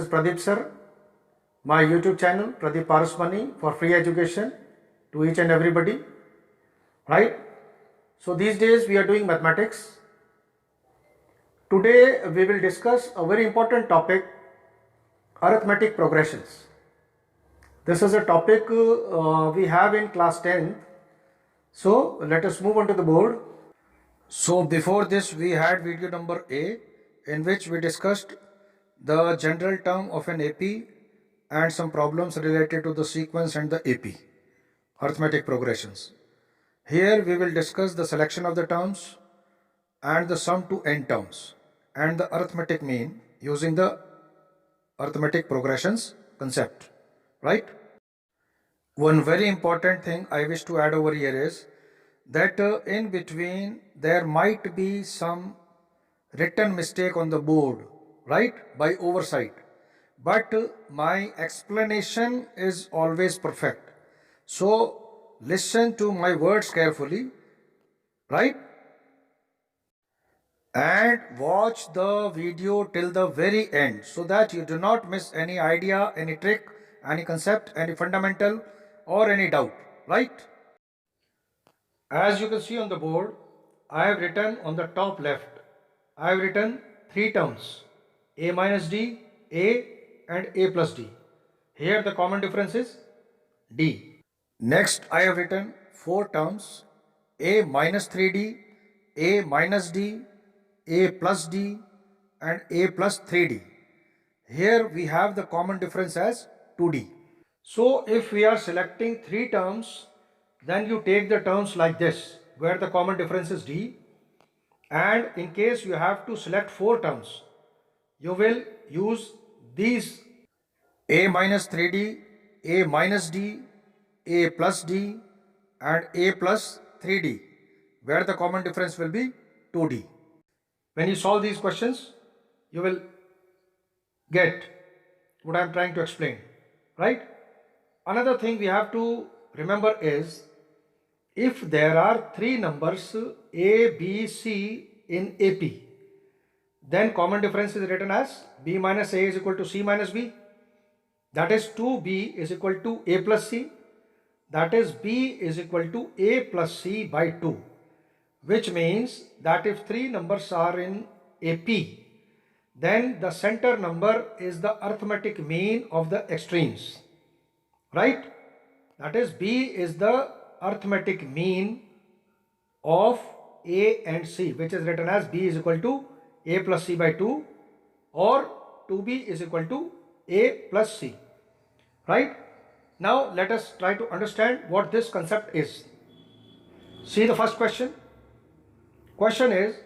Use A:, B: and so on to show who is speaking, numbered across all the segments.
A: is Pradeep sir, my YouTube channel Pradeep Parasmani for free education to each and everybody, right? So these days we are doing mathematics. Today we will discuss a very important topic, arithmetic progressions. This is a topic we have in class 10th. So let us move on to the board. So before this we had video number A, in which we discussed the general term of an AP and some problems related to the sequence and the AP, arithmetic progressions. Here we will discuss the selection of the terms and the sum to n terms and the arithmetic mean using the arithmetic progressions concept, right? One very important thing I wish to add over here is that in between there might be some written mistake on the board, right, by oversight, but my explanation is always perfect. So listen to my words carefully, right, and watch the video till the very end so that you do not miss any idea, any trick, any concept, any fundamental or any doubt, right? As you can see on the board, I have written on the top left, I have written three terms, a minus d, a and a plus d. Here the common difference is d. Next I have written four terms, a minus 3d, a minus d, a plus d and a plus 3d. Here we have the common difference as 2d. So if we are selecting three terms, then you take the terms like this, where the common difference is d, and in case you have to select four terms, you will use these a minus 3d, a minus d, a plus d and a plus 3d, where the common difference will be 2d. When you solve these questions, you will get what I am trying to explain, right? Another thing we have to remember is, if there are three numbers a, b, c in AP, then common difference is written as b minus a is equal to c minus b. That is 2b is equal to a plus c. That is b is equal to a plus c by 2. Which means that if three numbers are in AP, then the center number is the arithmetic mean of the extremes, right? That is b is the arithmetic mean of a and c, which is written as b is equal to a plus c by 2 or 2b is equal to a plus c, right? Now let us try to understand what this concept is. See the first question. Question is,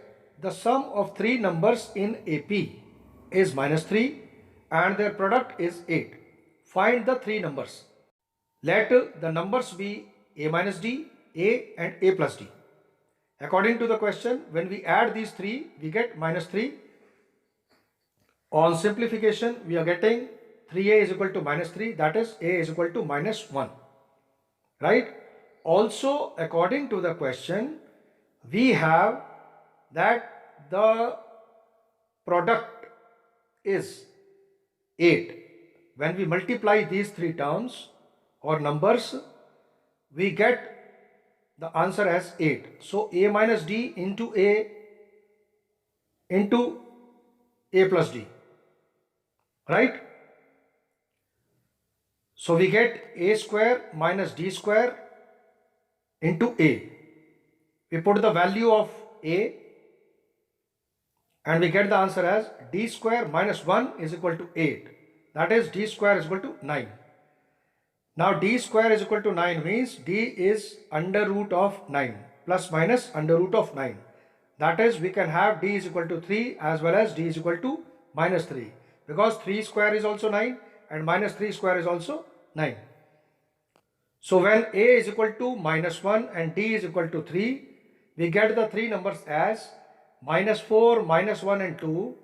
A: the sum of three numbers in AP is minus 3 and their product is 8. Find the three numbers. Let the numbers be a minus d, a and a plus d. According to the question, when we add these three, we get minus 3. On simplification, we are getting 3a is equal to minus 3, that is a is equal to minus 1, right? Also, according to the question, we have that the product is 8. When we multiply these three terms or numbers, we get the answer as 8. So a minus d into a plus d, right? So we get a square minus d square into a. We put the value of a and we get the answer as d square minus 1 is equal to 8. That is d square is equal to 9. Now d square is equal to 9 means d is under root of 9 plus minus under root of 9. That is, we can have d is equal to 3 as well as d is equal to minus 3, because 3 square is also 9 and minus 3 square is also 9. So when a is equal to minus 1 and d is equal to 3, we get the three numbers as minus 4, minus 1 and 2.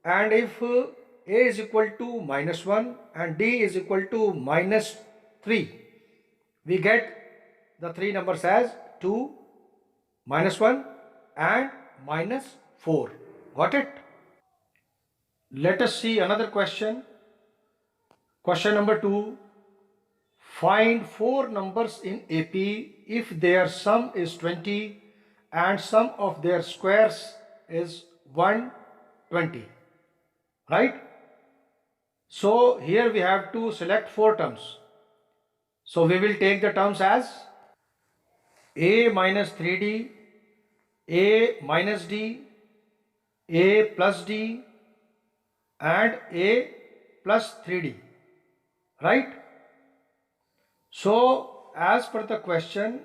A: And if a is equal to minus 1 and d is equal to minus 3, we get the three numbers as 2, minus 1 and minus 4. Got it? Let us see another question. Question number 2. Find 4 numbers in AP if their sum is 20 and sum of their squares is 120. Right? So here we have to select 4 terms. So we will take the terms as a minus 3d, a minus d, a plus d and a plus 3d. Right? So as per the question,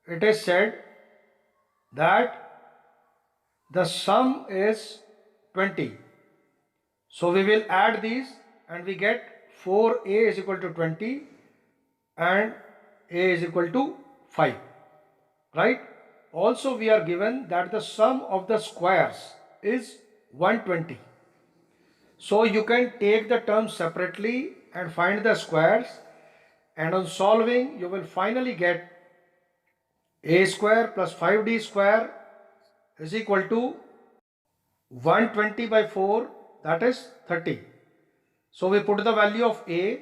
A: it is said that the sum is 20. So we will add these and we get 4a is equal to 20 and a is equal to 5. Right? Also we are given that the sum of the squares is 120. So you can take the terms separately and find the squares, and on solving you will finally get a square plus 5d square is equal to 120 by 4, that is 30. So we put the value of a,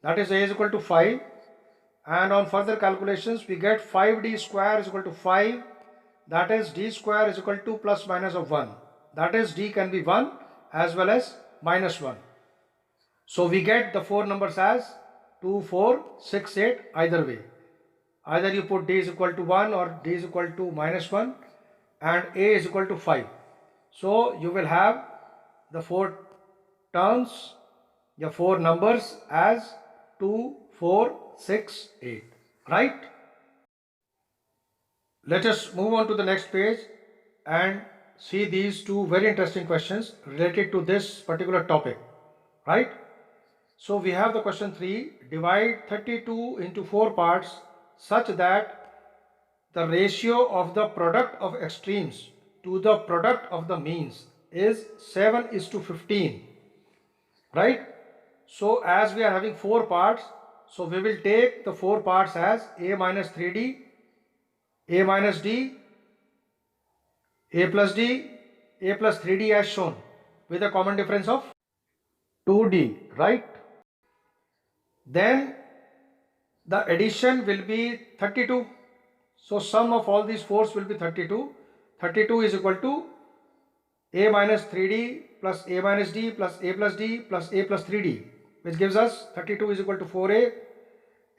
A: that is a is equal to 5, and on further calculations we get 5d square is equal to 5, that is d square is equal to plus minus of 1, that is d can be 1 as well as minus 1. So we get the 4 numbers as 2, 4, 6, 8 either way. Either you put d is equal to 1 or d is equal to minus 1 and a is equal to 5. So you will have the 4 terms, the 4 numbers as 2, 4, 6, 8. Right? Let us move on to the next page and see these 2 very interesting questions related to this particular topic. Right? So we have the question 3. Divide 32 into 4 parts such that the ratio of the product of extremes to the product of the means is 7:15. Right? So as we are having 4 parts, so we will take the 4 parts as a minus 3d, a minus d, a plus d, a plus 3d as shown with a common difference of 2d. Right? Then the addition will be 32. So sum of all these 4s will be 32. 32 is equal to a minus 3d plus a minus d plus a plus d plus a plus 3d, which gives us 32 is equal to 4a.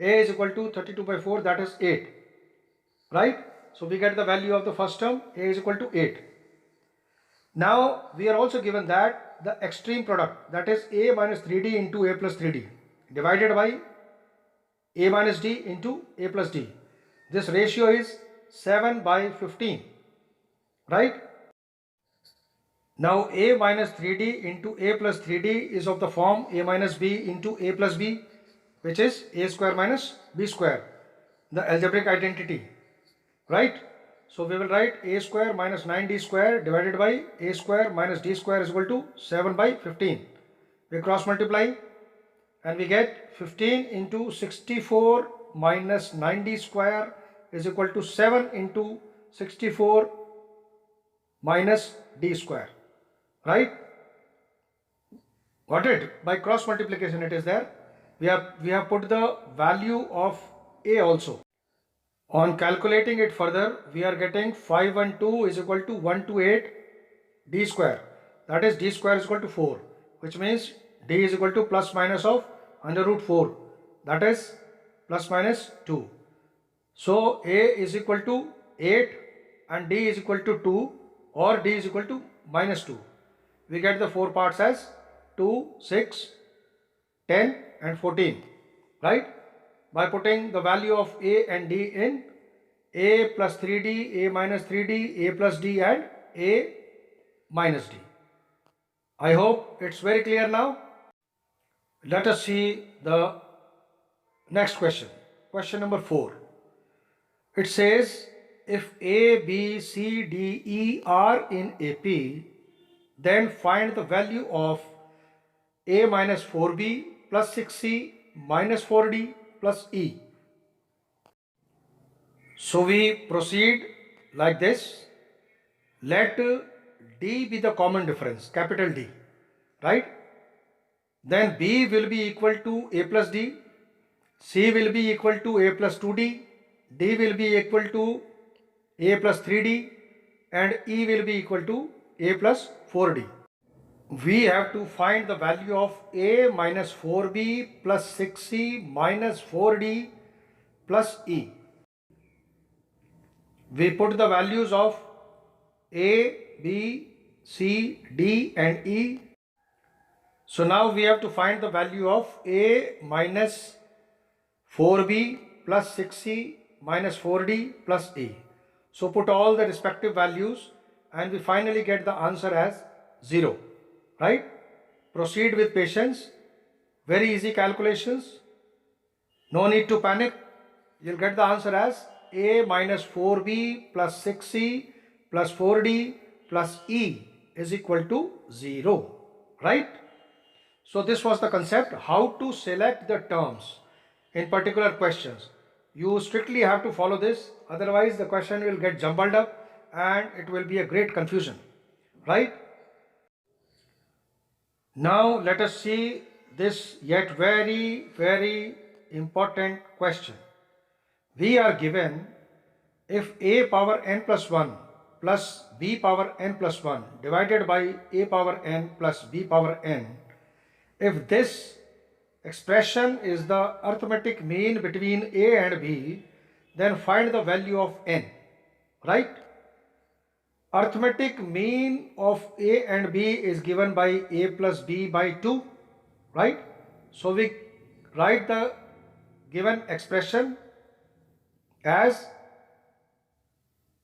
A: A is equal to 32 by 4, that is 8. Right? So we get the value of the first term, a is equal to 8. Now we are also given that the extreme product, that is a minus 3d into a plus 3d divided by a minus d into a plus d. This ratio is 7:15. Right? Now a minus 3d into a plus 3d is of the form a minus b into a plus b, which is a square minus b square, the algebraic identity. Right? So we will write a square minus 9d square divided by a square minus d square is equal to 7/15. We cross multiply and we get 15 into 64 minus 9d square is equal to 7 into 64 minus d square. Right? Got it? By cross multiplication it is there. We have put the value of a also. On calculating it further, we are getting 512 is equal to 128 d square. That is d square is equal to 4, which means d is equal to plus minus of under root 4, that is plus minus 2. So a is equal to 8 and d is equal to 2 or d is equal to minus 2. We get the 4 parts as 2, 6, 10 and 14. Right? By putting the value of a and d in, a plus 3d, a minus 3d, a plus d and a minus d. I hope it's very clear now. Let us see the next question. Question number 4. It says if a, b, c, d, e are in AP, then find the value of a minus 4b plus 6c minus 4d plus e. So we proceed like this. Let d be the common difference, capital D. Right? Then B will be equal to A plus D, C will be equal to A plus 2D, D will be equal to A plus 3D, and E will be equal to A plus 4D. We have to find the value of A minus 4B plus 6C minus 4D plus E. We put the values of A, B, C, D and E. So now we have to find the value of A minus 4B plus 6C minus 4D plus E. So put all the respective values and we finally get the answer as 0. Right? Proceed with patience. Very easy calculations. No need to panic. You'll get the answer as A minus 4B plus 6C plus 4D plus E is equal to 0. Right? So this was the concept, how to select the terms in particular questions. You strictly have to follow this, otherwise the question will get jumbled up and it will be a great confusion. Right? Now let us see this yet very important question. We are given if a power n plus 1 plus b power n plus 1 divided by a power n plus b power n, if this expression is the arithmetic mean between a and b, then find the value of n. Right? Arithmetic mean of a and b is given by a plus b by 2. Right? So we write the given expression as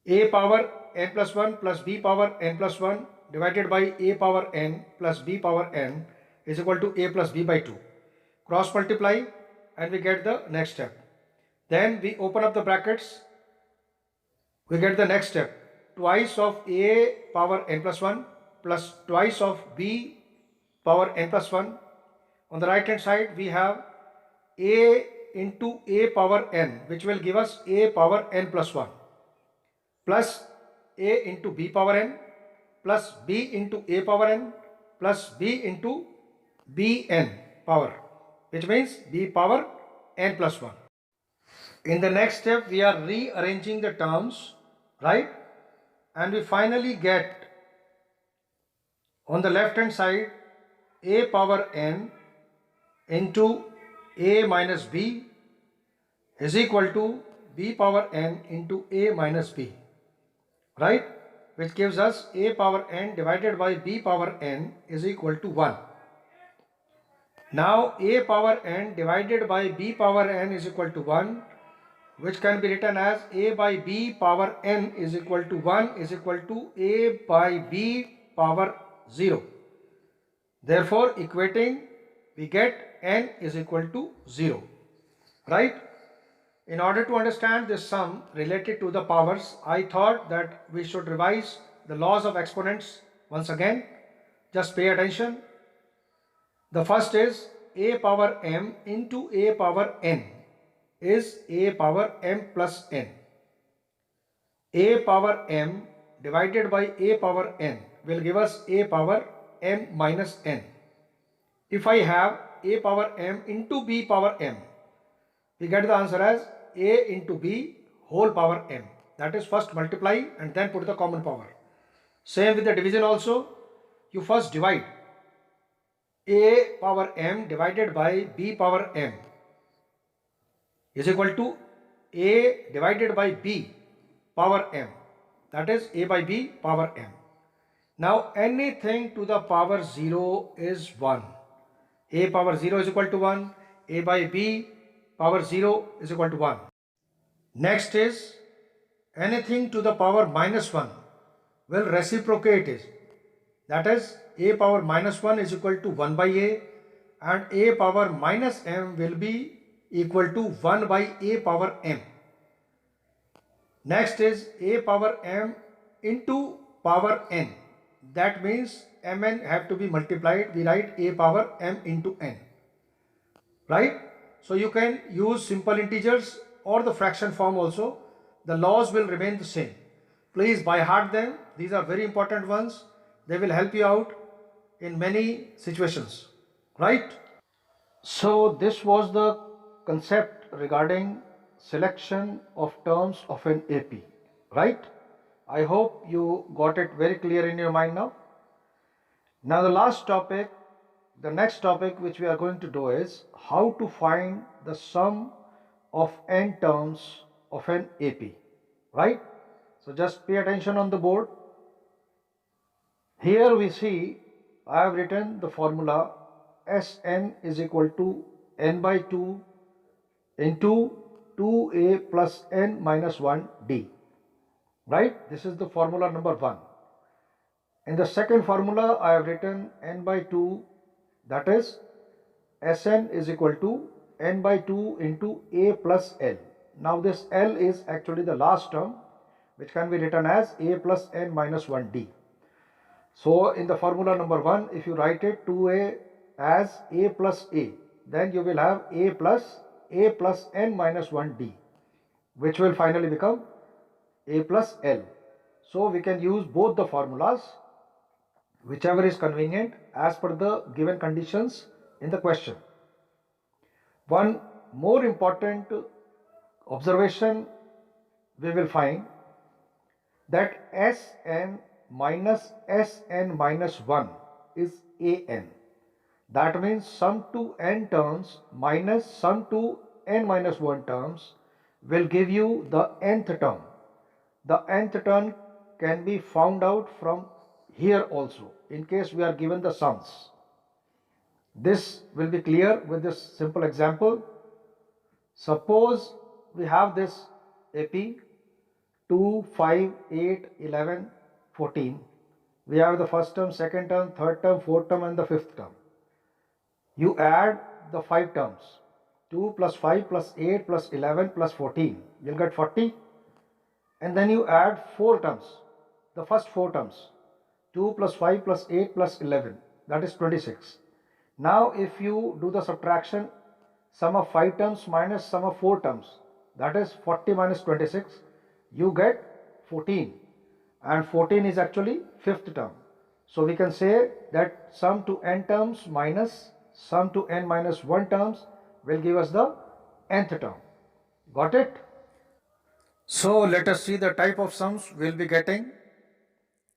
A: a power n plus 1 plus b power n plus 1 divided by a power n plus b power n is equal to a plus b by 2. Cross multiply and we get the next step. Then we open up the brackets. We get the next step. Twice of a power n plus 1 plus twice of b power n plus 1. On the right hand side we have a into a power n, which will give us a power n plus 1 plus a into b power n plus b into a power n plus b into bn power, which means b power n plus 1. In the next step we are rearranging the terms, right? And we finally get on the left hand side a power n into a minus b is equal to b power n into a minus b, right? Which gives us a power n divided by b power n is equal to 1. Now a power n divided by b power n is equal to 1, which can be written as a by b power n is equal to 1 is equal to a by b power 0. Therefore, equating, we get n is equal to 0. Right? In order to understand this sum related to the powers, I thought that we should revise the laws of exponents once again. Just pay attention. The first is a power m into a power n is a power m plus n. A power m divided by a power n will give us a power m minus n. If I have a power m into b power m, we get the answer as a into b whole power m. That is, first multiply and then put the common power. Same with the division also. You first divide a power m divided by b power m is equal to a divided by b power m. That is a by b power m. Now anything to the power 0 is 1. A power 0 is equal to 1. A by b power 0 is equal to 1. Next is anything to the power minus 1 will reciprocate it. That is, a power minus 1 is equal to 1 by a, and a power minus m will be equal to 1 by a power m. Next is a power m into power n. That means mn have to be multiplied. We write a power m into n. Right? So you can use simple integers or the fraction form also. The laws will remain the same. Please by heart them. These are very important ones. They will help you out in many situations. right? So this was the concept regarding selection of terms of an AP, right? I hope you got it very clear in your mind now. Now the next topic which we are going to do is how to find the sum of n terms of an AP, right? So just pay attention on the board. Here we see I have written the formula Sn is equal to n by 2 into 2a plus n minus 1 d, right? This is the formula number 1. In the second formula I have written n by 2, that is Sn is equal to n by 2 into a plus l. Now this l is actually the last term which can be written as a plus n minus 1 d. So in the formula number 1, if you write it 2a as a plus a, then you will have a plus n minus 1 d, which will finally become a plus l. So we can use both the formulas, whichever is convenient as per the given conditions in the question. One more important observation we will find that Sn minus Sn minus 1 is An. That means sum to n terms minus sum to n minus 1 terms will give you the nth term. The nth term can be found out from here also in case we are given the sums. This will be clear with this simple example. Suppose we have this AP 2, 5, 8, 11, 14. We have the first term, second term, third term, fourth term and the fifth term. You add the 5 terms, 2 plus 5 plus 8 plus 11 plus 14, you'll get 40. And then you add 4 terms, the first 4 terms, 2 plus 5 plus 8 plus 11, that is 26. Now if you do the subtraction, sum of 5 terms minus sum of 4 terms, that is 40 minus 26, you get 14, and 14 is actually fifth term. So we can say that sum to n terms minus sum to n minus 1 terms will give us the nth term. Got it? So let us see the type of sums we'll be getting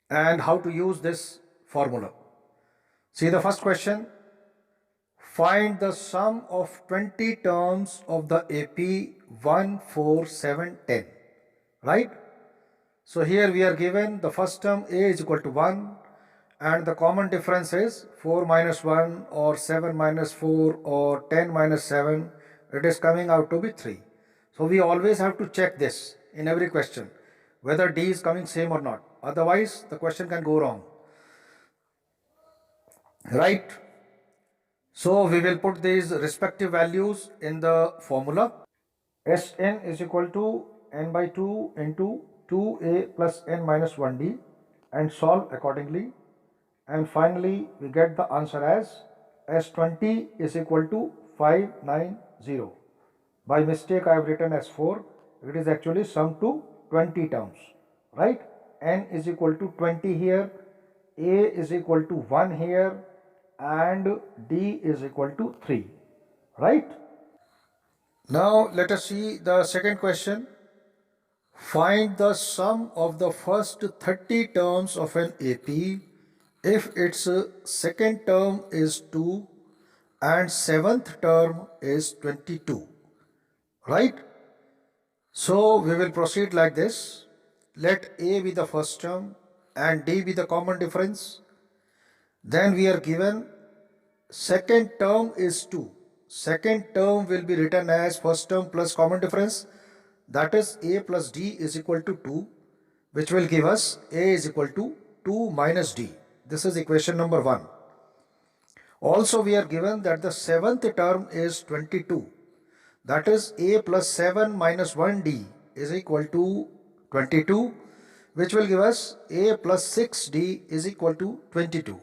A: and how to use this formula. See the first question. Find the sum of 20 terms of the AP 1, 4, 7, 10. Right? So here we are given the first term a is equal to 1 and the common difference is 4 minus 1 or 7 minus 4 or 10 minus 7. It is coming out to be 3. So we always have to check this in every question whether D is coming same or not. Otherwise the question can go wrong. Right? So we will put these respective values in the formula. Sn is equal to n by 2 into 2a plus n minus 1d and solve accordingly. And finally we get the answer as S20 is equal to 590. By mistake I have written as 4. It is actually sum to 20 terms. Right? N is equal to 20 here. A is equal to 1 here. And D is equal to 3. Right? Now let us see the second question. Find the sum of the first 30 terms of an AP if its second term is 2 and seventh term is 22. Right? So we will proceed like this. Let A be the first term and D be the common difference. Then we are given second term is 2. Second term will be written as first term plus common difference, that is a plus d is equal to 2, which will give us a is equal to 2 minus d. This is equation number 1. Also we are given that the seventh term is 22, that is a plus 7 minus 1d is equal to 22, which will give us a plus 6d is equal to 22.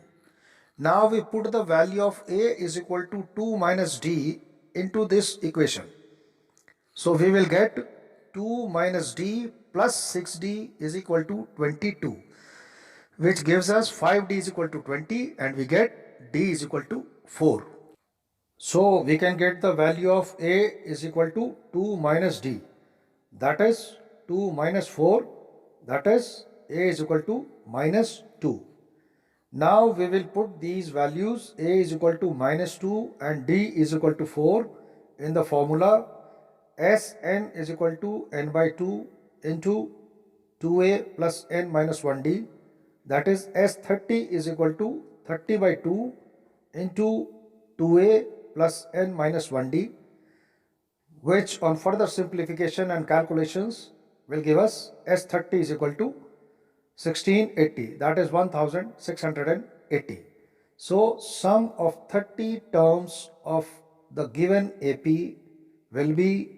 A: Now we put the value of a is equal to 2 minus d into this equation. So we will get 2 minus d plus 6d is equal to 22, which gives us 5d is equal to 20 and we get d is equal to 4. So we can get the value of A is equal to 2 minus D. That is 2 minus 4. That is A is equal to minus 2. Now we will put these values A is equal to minus 2 and D is equal to 4 in the formula Sn is equal to n by 2 into 2A plus n minus 1D. That is S30 is equal to 30 by 2 into 2A plus n minus 1D, which on further simplification and calculations will give us S30 is equal to 1680, that is 1680. So sum of 30 terms of the given AP will be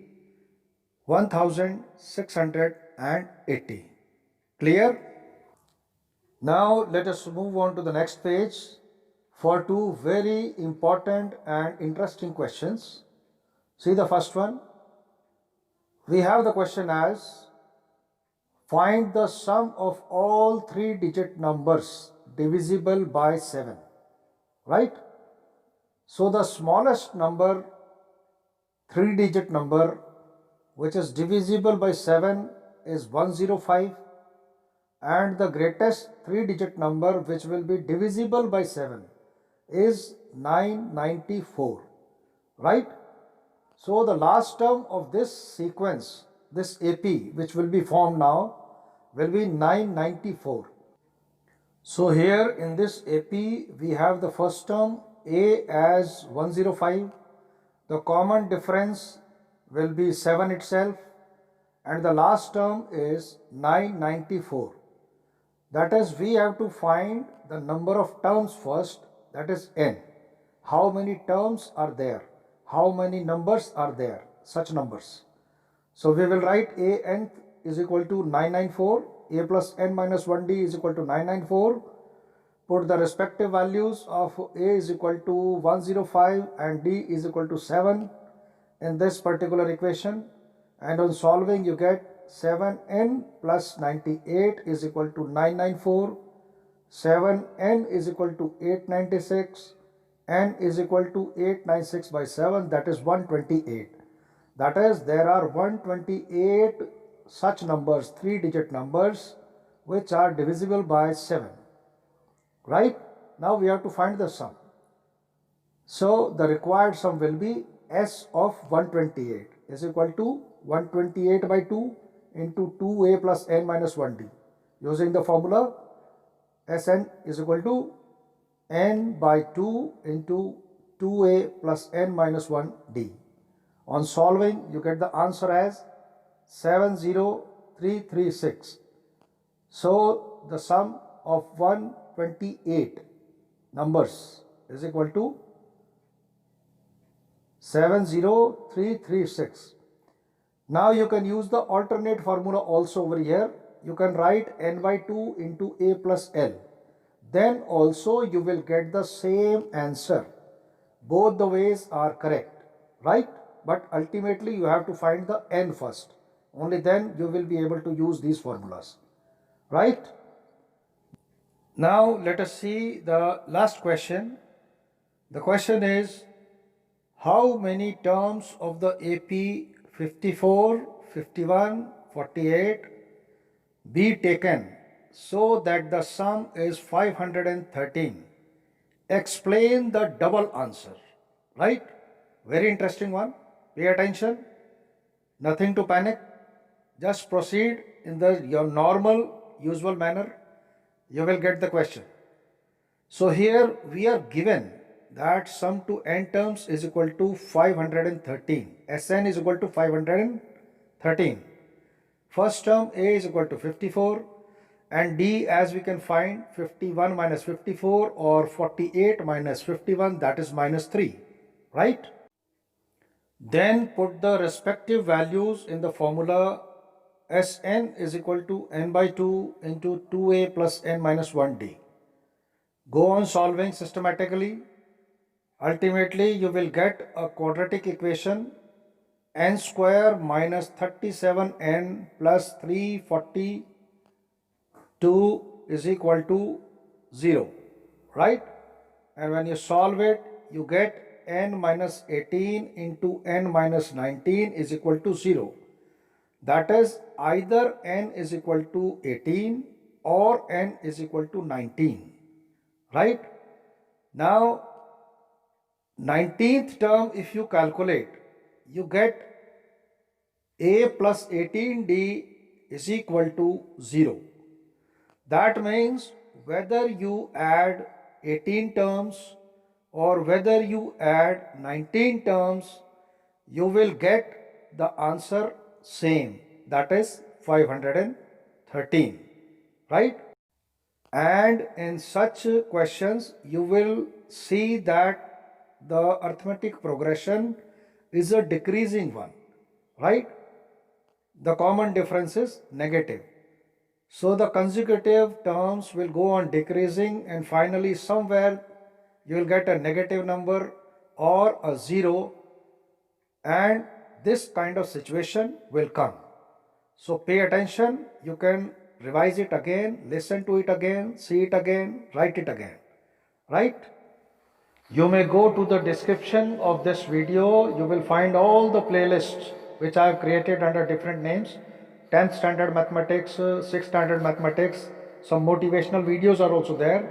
A: 1680. Clear? Now let us move on to the next page for two very important and interesting questions. See the first one. We have the question as, find the sum of all 3-digit numbers divisible by 7, right? So the smallest number, 3-digit number, which is divisible by 7 is 105, and the greatest 3-digit number which will be divisible by 7 is 994, right? So the last term of this sequence, this AP which will be formed now, will be 994. So here in this AP we have the first term A as 105, the common difference will be 7 itself, and the last term is 994. That is, we have to find the number of terms first, that is n. How many terms are there? How many numbers are there? Such numbers. So we will write a nth is equal to 994, a plus n minus 1d is equal to 994. Put the respective values of a is equal to 105 and d is equal to 7 in this particular equation, and on solving you get 7n plus 98 is equal to 994, 7n is equal to 896, n is equal to 896 by 7, that is 128. That is, there are 128 such numbers, 3-digit numbers, which are divisible by 7. Right? Now we have to find the sum. So the required sum will be S of 128 is equal to 128 by 2 into 2a plus n minus 1d. Using the formula, Sn is equal to n by 2 into 2a plus n minus 1d. On solving, you get the answer as 70336. So the sum of 128 numbers is equal to 70336. Now you can use the alternate formula also over here. You can write n by 2 into a plus l. Then also you will get the same answer. Both the ways are correct, right? But ultimately you have to find the n first. Only then you will be able to use these formulas, right? Now let us see the last question. The question is, how many terms of the AP 54, 51, 48 be taken so that the sum is 513? Explain the double answer, right? Very interesting one. Pay attention. Nothing to panic. Just proceed in your normal, usual manner. You will get the question. So here we are given that sum to n terms is equal to 513. Sn is equal to 513. First term A is equal to 54 and D, as we can find, 51 minus 54 or 48 minus 51, that is minus 3, right? Then put the respective values in the formula. Sn is equal to n by 2 into 2a plus n minus 1d. Go on solving systematically. Ultimately, you will get a quadratic equation, n square minus 37n plus 342 is equal to 0, right? And when you solve it, you get n minus 18 into n minus 19 is equal to 0. That is, either n is equal to 18 or n is equal to 19. Right? Now, 19th term, if you calculate, you get a plus 18d is equal to 0. That means whether you add 18 terms or whether you add 19 terms, you will get the answer same, that is 513, right? And in such questions, you will see that the arithmetic progression is a decreasing one, right? The common difference is negative. So the consecutive terms will go on decreasing, and finally somewhere you will get a negative number or a 0, and this kind of situation will come. So pay attention, you can revise it again, listen to it again, see it again, write it again, right? You may go to the description of this video, you will find all the playlists which I have created under different names. 10th standard mathematics, 6th standard mathematics, some motivational videos are also there.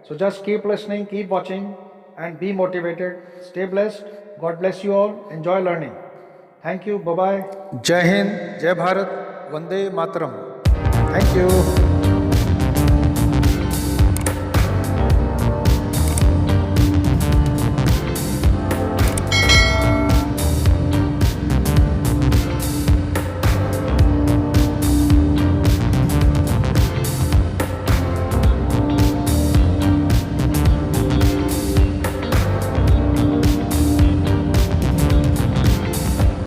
A: So just keep listening, keep watching and be motivated. Stay blessed. God bless you all. Enjoy learning. Thank you. Bye-bye. Jai Hind, Jai Bharat, Vande Mataram. Thank you.